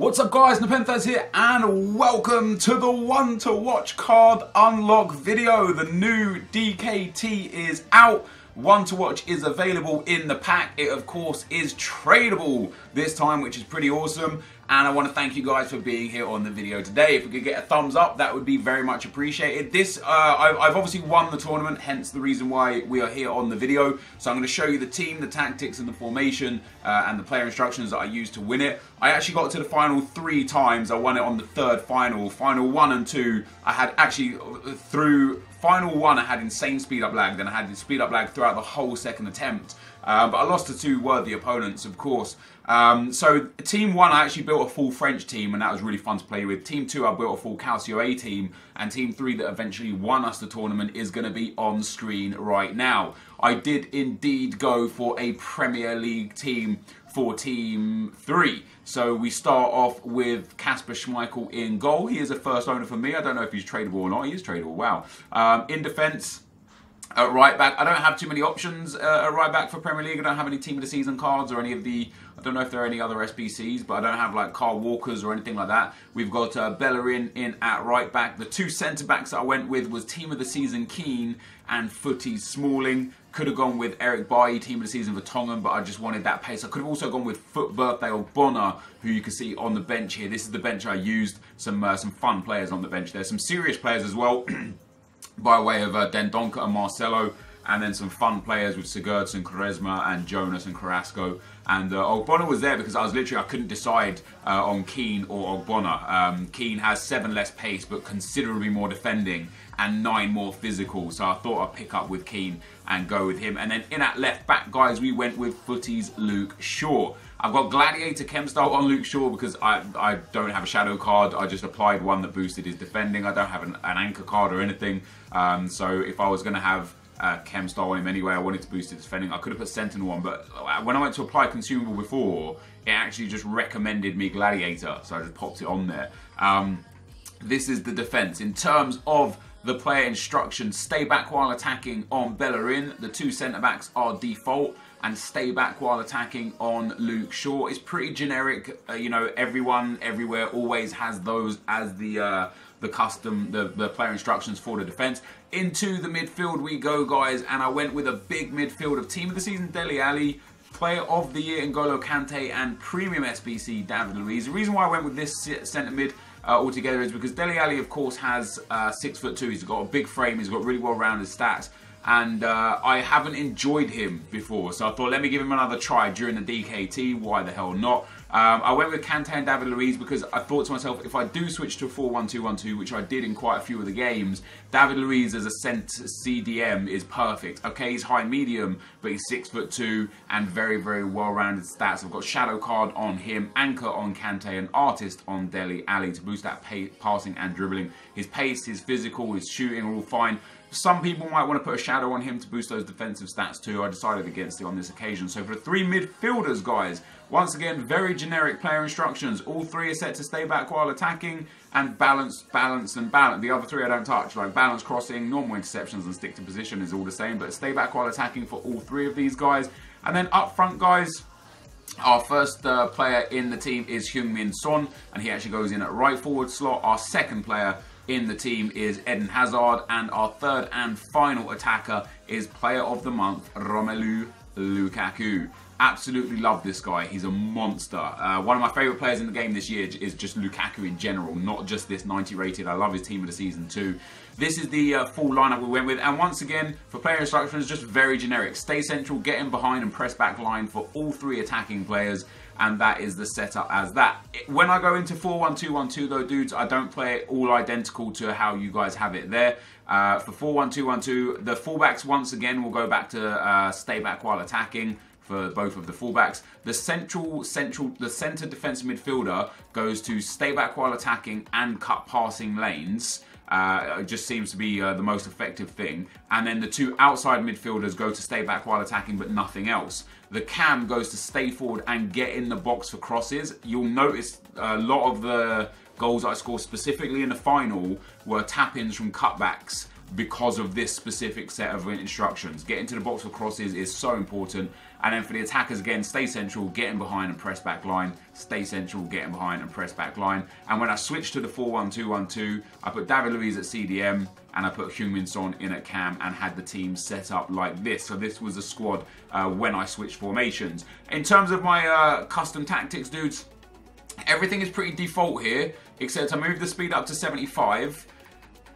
What's up guys, NepentheZ here and welcome to the one to watch card unlock video. The new DKT is out. One to watch is available in the pack. It of course is tradable this time, which is pretty awesome. And I want to thank you guys for being here on the video today. If we could get a thumbs up, that would be very much appreciated. I've obviously won the tournament, hence the reason why we are here on the video. So I'm going to show you the team, the tactics and the formation and the player instructions that I used to win it. I actually got to the final 3 times. I won it on the 3rd final. Final 1 and 2, I had actually through final 1 I had insane speed up lag, then I had speed up lag throughout the whole 2nd attempt. But I lost to 2 worthy opponents, of course. So team 1 I actually built a full French team and that was really fun to play with. Team 2 I built a full Calcio A team, and team 3 that eventually won us the tournament is going to be on screen right now. I did indeed go for a Premier League team for team 3. So we start off with Kasper Schmeichel in goal. He is a first owner for me. I don't know if he's tradable or not. He is tradable, wow. In defence, at right back, I don't have too many options at right back for Premier League. I don't have any team of the season cards or any of the, I don't know if there are any other SBCs, but I don't have like Carl Walkers or anything like that. We've got Bellerin in at right back. The 2 centre backs that I went with was team of the season Keane and Footy Smalling. Could have gone with Eric Bailly, team of the season for Tongan, but I just wanted that pace. I could have also gone with Foot Birthday or Bonner, who you can see on the bench here. This is the bench I used. Some fun players on the bench. There's some serious players as well. By way of Dendonka and Marcelo, and then some fun players with Sigurdsson, Quaresma and Jonas and Carrasco. And Ogbonna was there because I couldn't decide on Keane or Ogbonna. Keane has 7 less pace but considerably more defending and 9 more physical, so I thought I'd pick up with Keane and go with him. And then in at left back, guys, we went with Footy's Luke Shaw. I've got Gladiator Chem style on Luke Shaw because I don't have a shadow card. I just applied one that boosted his defending. I don't have an anchor card or anything. So if I was going to have Chem style on him anyway, I wanted to boost his defending. I could have put Sentinel on, but when I went to apply consumable before, it actually just recommended me Gladiator. So I just popped it on there. This is the defense. In terms of the player instructions, stay back while attacking on Bellerin. The 2 centre backs are default, and stay back while attacking on Luke Shaw. It's pretty generic. You know, everyone, everywhere always has those as the custom, the player instructions for the defense. Into the midfield we go, guys, and I went with a big midfield of team of the season Dele Alli, player of the year N'Golo Kante, and premium SBC David Luiz. The reason why I went with this centre mid altogether is because Dele Alli, of course, has 6'2". He's got a big frame. He's got really well-rounded stats. And I haven't enjoyed him before, so I thought let me give him another try during the DKT. Why the hell not? I went with Kante and David Luiz because I thought to myself, if I do switch to a 4-1-2-1-2, which I did in quite a few of the games, David Luiz as a centre CDM is perfect. Okay, he's high medium, but he's 6'2" and very, very well-rounded stats. I've got Shadow card on him, Anchor on Kante, and Artist on Dele Alli to boost that passing and dribbling. His pace, his physical, his shooting are all fine. Some people might want to put a shadow on him to boost those defensive stats too. I decided against it on this occasion. So for the 3 midfielders, guys, once again, very generic player instructions. All 3 are set to stay back while attacking and balance, balance, and balance. The other 3 I don't touch, like balance, crossing, normal interceptions, and stick to position is all the same. But stay back while attacking for all 3 of these guys. And then up front, guys, our first player in the team is Heung-min Son, and he actually goes in at right forward slot. Our second player in the team is Eden Hazard, and our 3rd and final attacker is player of the month Romelu Lukaku. Absolutely love this guy. He's a monster. One of my favourite players in the game this year is just Lukaku in general, not just this 90 rated. I love his team of the season too. This is the full lineup we went with, and once again, for player instructions, just very generic. Stay central, get in behind, and press back line for all 3 attacking players, and that is the setup as that. When I go into 4-1-2-1-2 though, dudes, I don't play it all identical to how you guys have it there. For 4-1-2-1-2, the fullbacks once again will go back to stay back while attacking for both of the fullbacks. The centre defensive midfielder goes to stay back while attacking and cut passing lanes. It just seems to be the most effective thing. And then the 2 outside midfielders go to stay back while attacking, but nothing else. The cam goes to stay forward and get in the box for crosses. You'll notice a lot of the goals I scored specifically in the final were tap-ins from cutbacks. because of this specific set of instructions. Getting to the box for crosses is so important. And then for the attackers, again, stay central, get in behind and press back line. Stay central, get in behind and press back line. And when I switched to the 4-1-2-1-2, I put David Luiz at CDM and I put Heung-min Son in at cam and had the team set up like this. So this was a squad when I switched formations. In terms of my custom tactics, dudes, everything is pretty default here, except I moved the speed up to 75.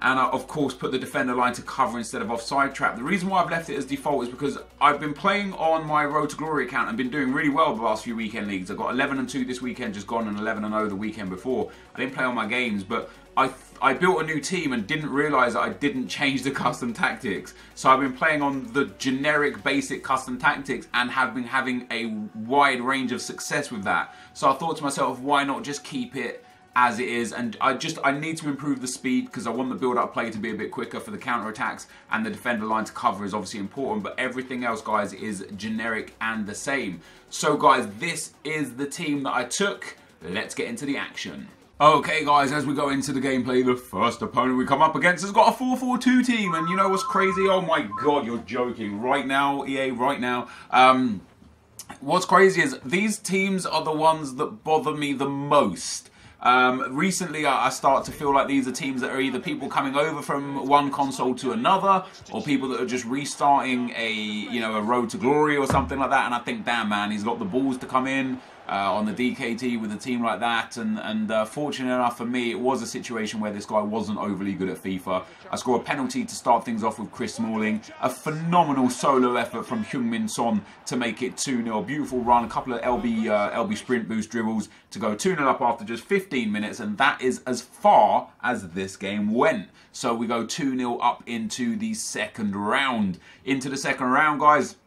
And I, of course, put the defender line to cover instead of offside trap. The reason why I've left it as default is because I've been playing on my Road to Glory account and been doing really well the last few weekend leagues. I got 11-2 this weekend, just gone, and 11-0 the weekend before. I didn't play on my games, but I built a new team and didn't realise that I didn't change the custom tactics. So I've been playing on the generic basic custom tactics and have been having a wide range of success with that. So I thought to myself, why not just keep it as it is? And I need to improve the speed because I want the build-up play to be a bit quicker for the counter-attacks, and the defender line to cover is obviously important, but everything else, guys, is generic and the same. So guys, this is the team that I took. Let's get into the action. Okay guys, as we go into the gameplay, the first opponent we come up against has got a 4-4-2 team, and you know what's crazy? Oh my god, you're joking. Right now, EA, right now. What's crazy is these teams are the ones that bother me the most. Recently, I start to feel like these are teams that are either people coming over from one console to another, or people that are just restarting a Road to Glory or something like that. And I think, damn man, he's got the balls to come in on the DKT with a team like that. And fortunate enough for me, it was a situation where this guy wasn't overly good at FIFA. I score a penalty to start things off with Chris Smalling. A phenomenal solo effort from Heung-min Son to make it 2-0. Beautiful run, a couple of LB sprint boost dribbles to go 2-0 up after just 15 minutes. And that is as far as this game went. So we go 2-0 up into the second round. Into the second round, guys,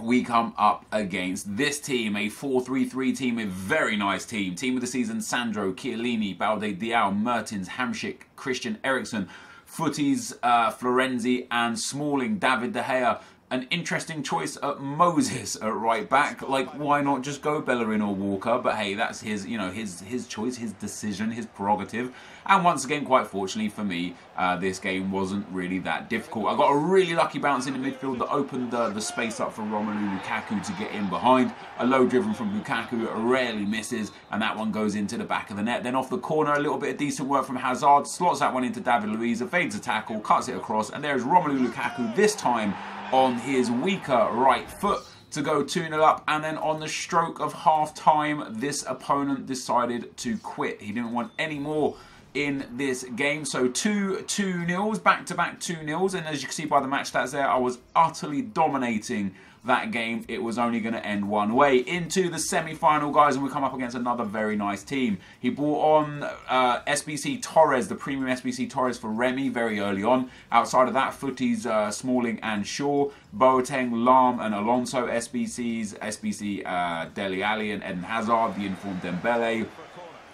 we come up against this team, a 4-3-3 team, a very nice team. Team of the season: Sandro, Chiellini, Balde Diao, Mertens, Hamsik, Christian Eriksen, Footies, Florenzi and Smalling, David De Gea. An interesting choice at Moses at right back. Like, why not just go Bellerin or Walker? But hey, that's his, his choice, his decision, his prerogative. And once again, quite fortunately for me, this game wasn't really that difficult. I got a really lucky bounce in the midfield that opened the space up for Romelu Lukaku to get in behind. A low driven from Lukaku rarely misses, and that one goes into the back of the net. Then off the corner, a little bit of decent work from Hazard, slots that one into David Luiz, evades a tackle, cuts it across, and there's Romelu Lukaku, this time on his weaker right foot, to go 2-0 up. And then on the stroke of half time, this opponent decided to quit. He didn't want any more in this game. So 2-2-0s, back-to-back 2-0s, and as you can see by the match stats there, I was utterly dominating that game. It was only going to end one way. Into the semi-final, guys, and we come up against another very nice team. He brought on SBC Torres, the premium SBC Torres for Remy very early on. Outside of that, Footies, Smalling and Shaw, Boateng, Lam and Alonso SBCs, SBC Dele Alli and Eden Hazard, the informed Dembele.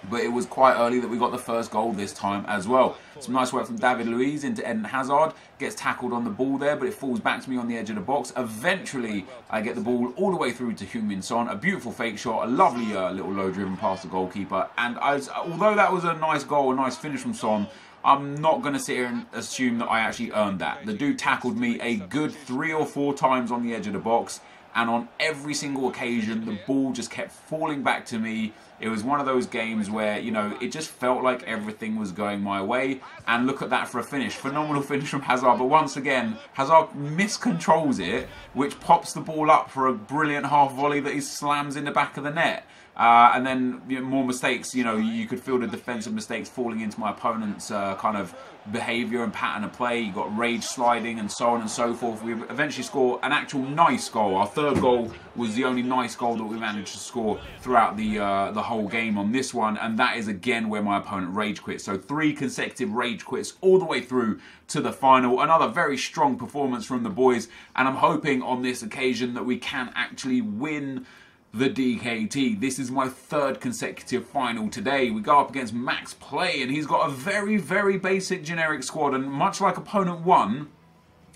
But it was quite early that we got the first goal this time as well. Some nice work from David Luiz into Eden Hazard. Gets tackled on the ball there, but it falls back to me on the edge of the box. Eventually, I get the ball all the way through to Heung-min Son. A beautiful fake shot, a lovely little low-driven past the goalkeeper. And although that was a nice goal, a nice finish from Son, I'm not going to sit here and assume that I actually earned that. The dude tackled me a good 3 or 4 times on the edge of the box. And on every single occasion, the ball just kept falling back to me. It was one of those games where, it just felt like everything was going my way. And look at that for a finish. Phenomenal finish from Hazard. But once again, Hazard miscontrols it, which pops the ball up for a brilliant half volley that he slams in the back of the net. And then more mistakes, you could feel the defensive mistakes falling into my opponent's kind of behaviour and pattern of play. You got rage sliding and so on and so forth. We eventually score an actual nice goal. Our third goal was the only nice goal that we managed to score throughout the whole game on this one. And that is again where my opponent rage quit. So 3 consecutive rage quits all the way through to the final. Another very strong performance from the boys. And I'm hoping on this occasion that we can actually win the DKT. This is my 3rd consecutive final today. We go up against Max Play, and he's got a very, very basic generic squad, and much like opponent 1,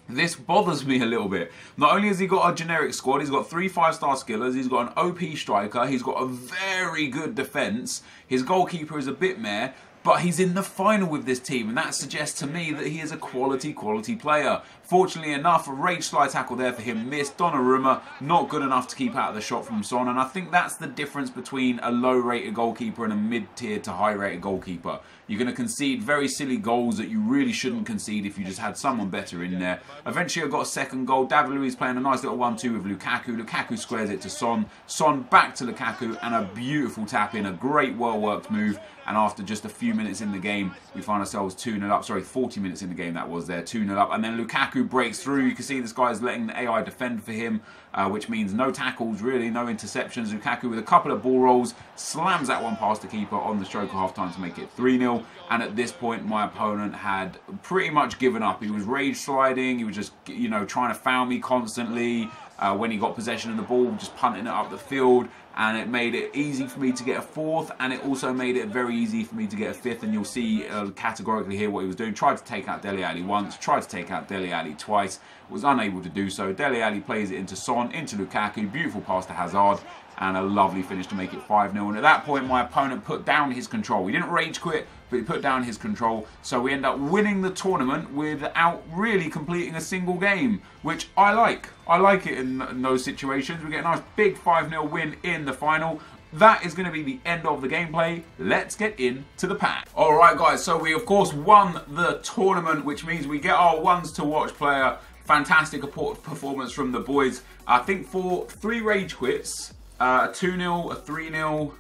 this bothers me a little bit. Not only has he got a generic squad, he's got 3 5-star skillers, he's got an OP striker, he's got a very good defence, his goalkeeper is a bit meh, but he's in the final with this team, and that suggests to me that he is a quality player. Fortunately enough, a rage slide tackle there for him missed. Donnarumma not good enough to keep out of the shot from Son, and I think that's the difference between a low-rated goalkeeper and a mid-tier to high-rated goalkeeper. You're going to concede very silly goals that you really shouldn't concede if you just had someone better in there. Eventually I got a second goal. David Luiz playing a nice little 1-2 with Lukaku. Lukaku squares it to Son. Son back to Lukaku, and a beautiful tap in, a great well-worked move. And after just a few minutes in the game, we find ourselves 2-0 up. Sorry, 40 minutes in the game that was there, 2-0 up. And then Lukaku breaks through. You can see this guy's letting the AI defend for him, which means no tackles, really, no interceptions. Lukaku with a couple of ball rolls, slams that one past the keeper on the stroke of half-time to make it 3-0. And at this point, my opponent had pretty much given up. He was rage sliding. He was just, you know, trying to foul me constantly. When he got possession of the ball, just punting it up the field. And it made it easy for me to get a fourth, and it also made it very easy for me to get a fifth. And you'll see categorically here what he was doing. Tried to take out Dele Alli once, tried to take out Dele Alli twice, was unable to do so. Dele Alli plays it into Son, into Lukaku, beautiful pass to Hazard, and a lovely finish to make it 5-0. And at that point, my opponent put down his control. He didn't rage quit, but he put down his control. So we end up winning the tournament without really completing a single game, which I like. I like it in those situations. We get a nice big 5-0 win in the final. That is going to be the end of the gameplay. Let's get into the pack. Alright guys, so we of course won the tournament, which means we get our ones to watch player. Fantastic performance from the boys. I think for 3 rage quits, a 2-0, a 3-0,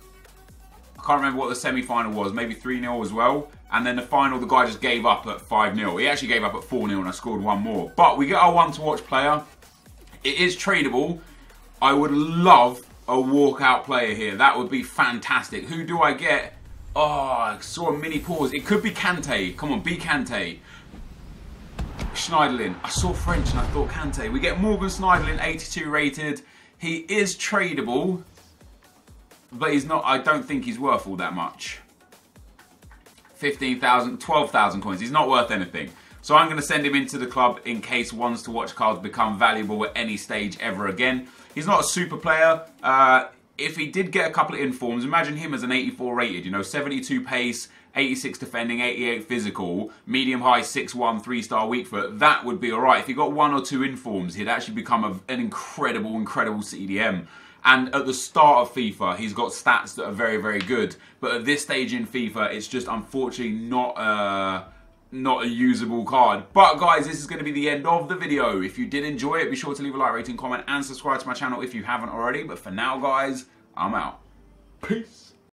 I can't remember what the semi-final was, maybe 3-0 as well. And then the final, the guy just gave up at 5-0. He actually gave up at 4-0 and I scored one more. But we get our one to watch player. It is tradable. I would love a walkout player here. That would be fantastic. Who do I get? Oh, I saw a mini pause. It could be Kante. Come on, be Kante. Schneiderlin. I saw French and I thought Kante. We get Morgan Schneiderlin, 82 rated. He is tradable, but he's not. I don't think he's worth all that much. 15,000, 12,000 coins. He's not worth anything. So I'm going to send him into the club in case ones to watch cards become valuable at any stage ever again. He's not a super player. If he did get a couple of informs, imagine him as an 84 rated, you know, 72 pace, 86 defending, 88 physical, medium high, 6'1", 3-star weak foot. That would be alright. If he got 1 or 2 informs, he'd actually become an incredible CDM. And at the start of FIFA, he's got stats that are very, very good. But at this stage in FIFA, it's just unfortunately not a usable card. But guys, this is going to be the end of the video. If you did enjoy it, be sure to leave a like, rating, comment, and subscribe to my channel if you haven't already. But for now, guys, I'm out. Peace.